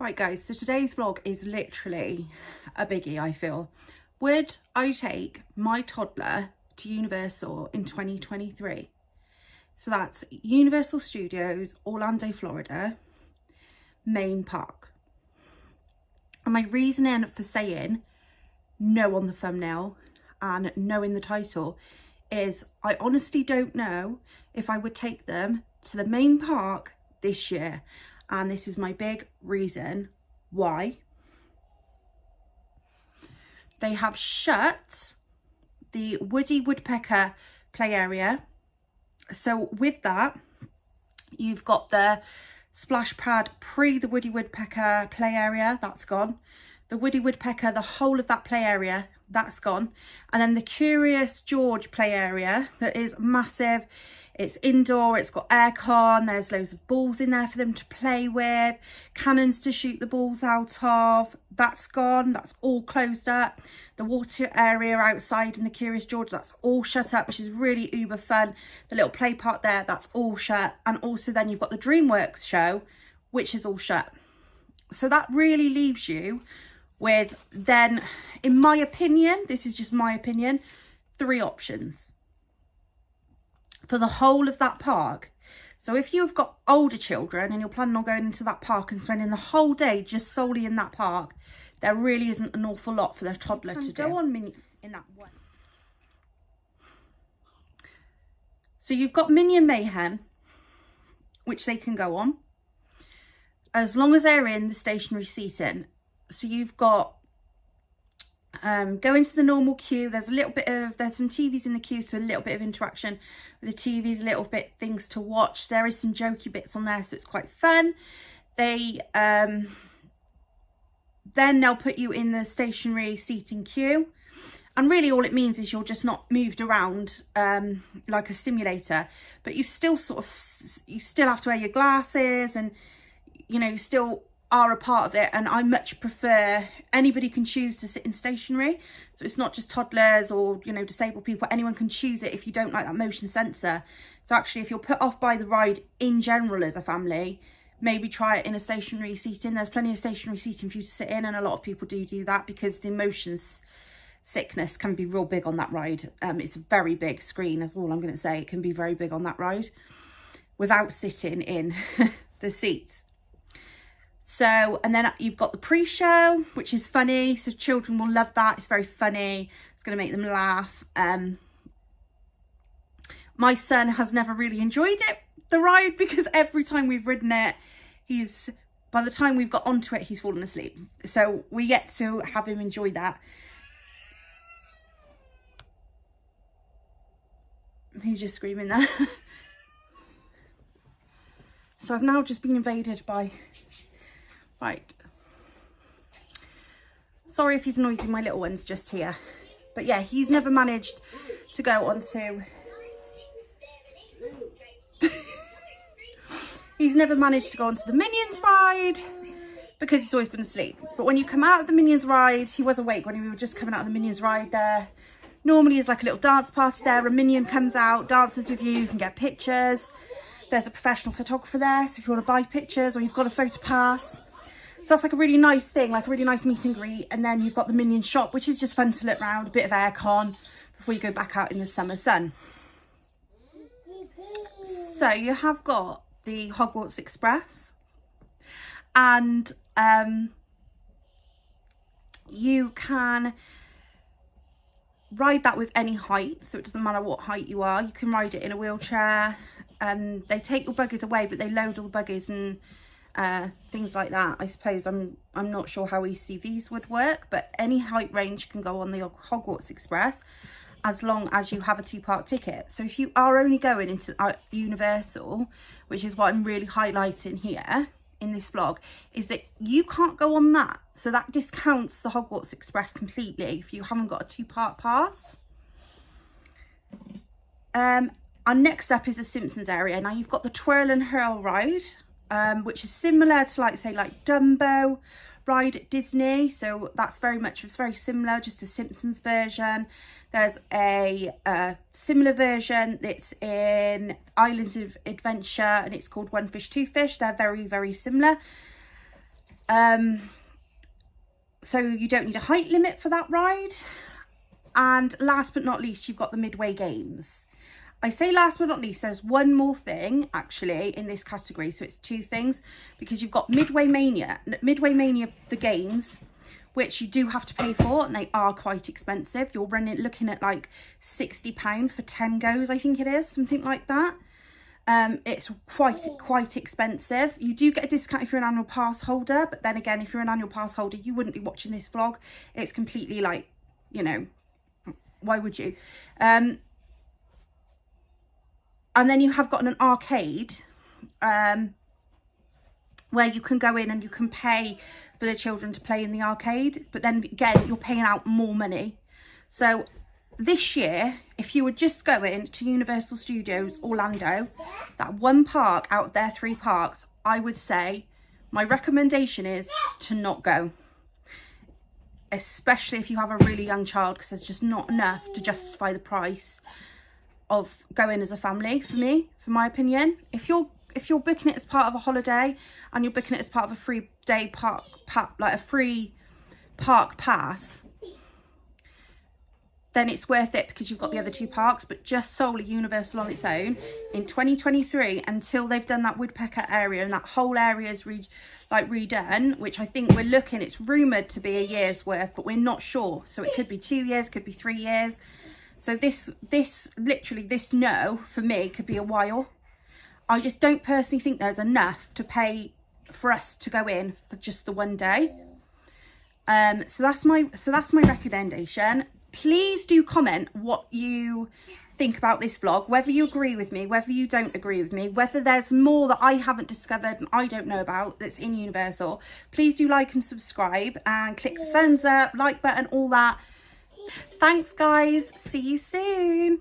Right guys, so today's vlog is literally a biggie, I feel. Would I take my toddler to Universal in 2023? So that's Universal Studios, Orlando, Florida, main park. And my reasoning for saying no on the thumbnail and no in the title is I honestly don't know if I would take them to the main park this year. And this is my big reason why. They have shut the Woody Woodpecker play area. So with that, you've got the splash pad pre the Woody Woodpecker play area, that's gone. The Woody Woodpecker, the whole of that play area, that's gone. And then the Curious George play area that is massive. It's indoor, it's got aircon, there's loads of balls in there for them to play with, cannons to shoot the balls out of, that's gone, that's all closed up. The water area outside in the Curious George, that's all shut up, which is really uber fun. The little play park there, that's all shut. And also then you've got the DreamWorks show, which is all shut. So that really leaves you with then, in my opinion, this is just my opinion, 3 options for the whole of that park. So if you've got older children and you're planning on going into that park and spending the whole day just solely in that park, there really isn't an awful lot for the toddler to do. Go on in that one. So you've got Minion Mayhem, which they can go on, as long as they're in the stationary seating. So you've got go into the normal queue. There's some TVs in the queue, so a little bit of interaction with the TVs, a little bit things to watch. There is some jokey bits on there, so it's quite fun. They then they'll put you in the stationary seating queue, and really all it means is you're just not moved around like a simulator, but you still you still have to wear your glasses, and you know, you still are a part of it. And I much prefer, anybody can choose to sit in stationary, so it's not just toddlers or, you know, disabled people. Anyone can choose it if you don't like that motion sensor. So actually, if you're put off by the ride in general as a family, maybe try it in a stationary seating. There's plenty of stationary seating for you to sit in, and a lot of people do that because the motion sickness can be real big on that ride. It's a very big screen, is all I'm going to say. It can be very big on that ride without sitting in the seats. So, and then you've got the pre-show, which is funny. So children will love that. It's very funny. It's going to make them laugh. My son has never really enjoyed the ride, because every time we've ridden it, by the time we've got onto it, he's fallen asleep. So we get to have him enjoy that. He's just screaming there. So I've now just been invaded by... Right, sorry if he's noisy, my little one's just here. But yeah, he's never managed to go onto he's never managed to go onto the Minions ride because he's always been asleep. But when you come out of the Minions ride, he was awake when we were just coming out of the Minions ride there. Normally there's like a little dance party there. A Minion comes out, dances with you, you can get pictures. There's a professional photographer there, so if you want to buy pictures or you've got a photo pass. So that's like a really nice thing, like a really nice meet and greet. And then you've got the Minion shop, which is just fun to look around, a bit of aircon before you go back out in the summer sun. So you have got the Hogwarts Express, and you can ride that with any height, so it doesn't matter what height you are. You can ride it in a wheelchair, and they take your buggies away, but they load all the buggies and things like that. I suppose I'm not sure how ECVs would work, but any height range can go on the Hogwarts Express as long as you have a 2-part ticket. So if you are only going into Universal, which is what I'm really highlighting here in this vlog, is that you can't go on that. So that discounts the Hogwarts Express completely if you haven't got a 2-part pass. And next up is the Simpsons area. Now you've got the Twirl and Hurl ride, which is similar to like Dumbo ride at Disney. So that's it's very similar, just a Simpsons version. There's a similar version that's in Islands of Adventure, and it's called One Fish, Two Fish. They're very, very similar. So you don't need a height limit for that ride. And last but not least, you've got the Midway Games. I say last but not least, there's one more thing actually in this category. So it's two things, because you've got Midway Mania, the games, which you do have to pay for, and they are quite expensive. You're looking at like £60 for 10 goes, I think it is, something like that. It's quite expensive. You do get a discount if you're an annual pass holder, but then again, if you're an annual pass holder, you wouldn't be watching this vlog. It's completely like, you know, why would you? And then you have got an arcade where you can go in and you can pay for the children to play in the arcade, but then again, you're paying out more money. So this year, if you were just going to Universal Studios Orlando, that one park out of their 3 parks, I would say my recommendation is to not go, especially if you have a really young child, because there's just not enough to justify the price of going as a family, for my opinion. If you're booking it as part of a holiday and you're booking it as part of a free day park, like a free park pass, then it's worth it because you've got the other 2 parks. But just solely Universal on its own in 2023, until they've done that woodpecker area and that whole area is redone, which I think we're looking, it's rumoured to be a year's worth, but we're not sure. So it could be 2 years, could be 3 years. So this no, for me, could be a while. I just don't personally think there's enough to pay for us to go in for just the one day. So that's my recommendation. Please do comment what you think about this vlog, whether you agree with me, whether you don't agree with me, whether there's more that I haven't discovered and I don't know about that's in Universal. Please do like and subscribe and click the thumbs up, like button, all that. Thanks guys, see you soon.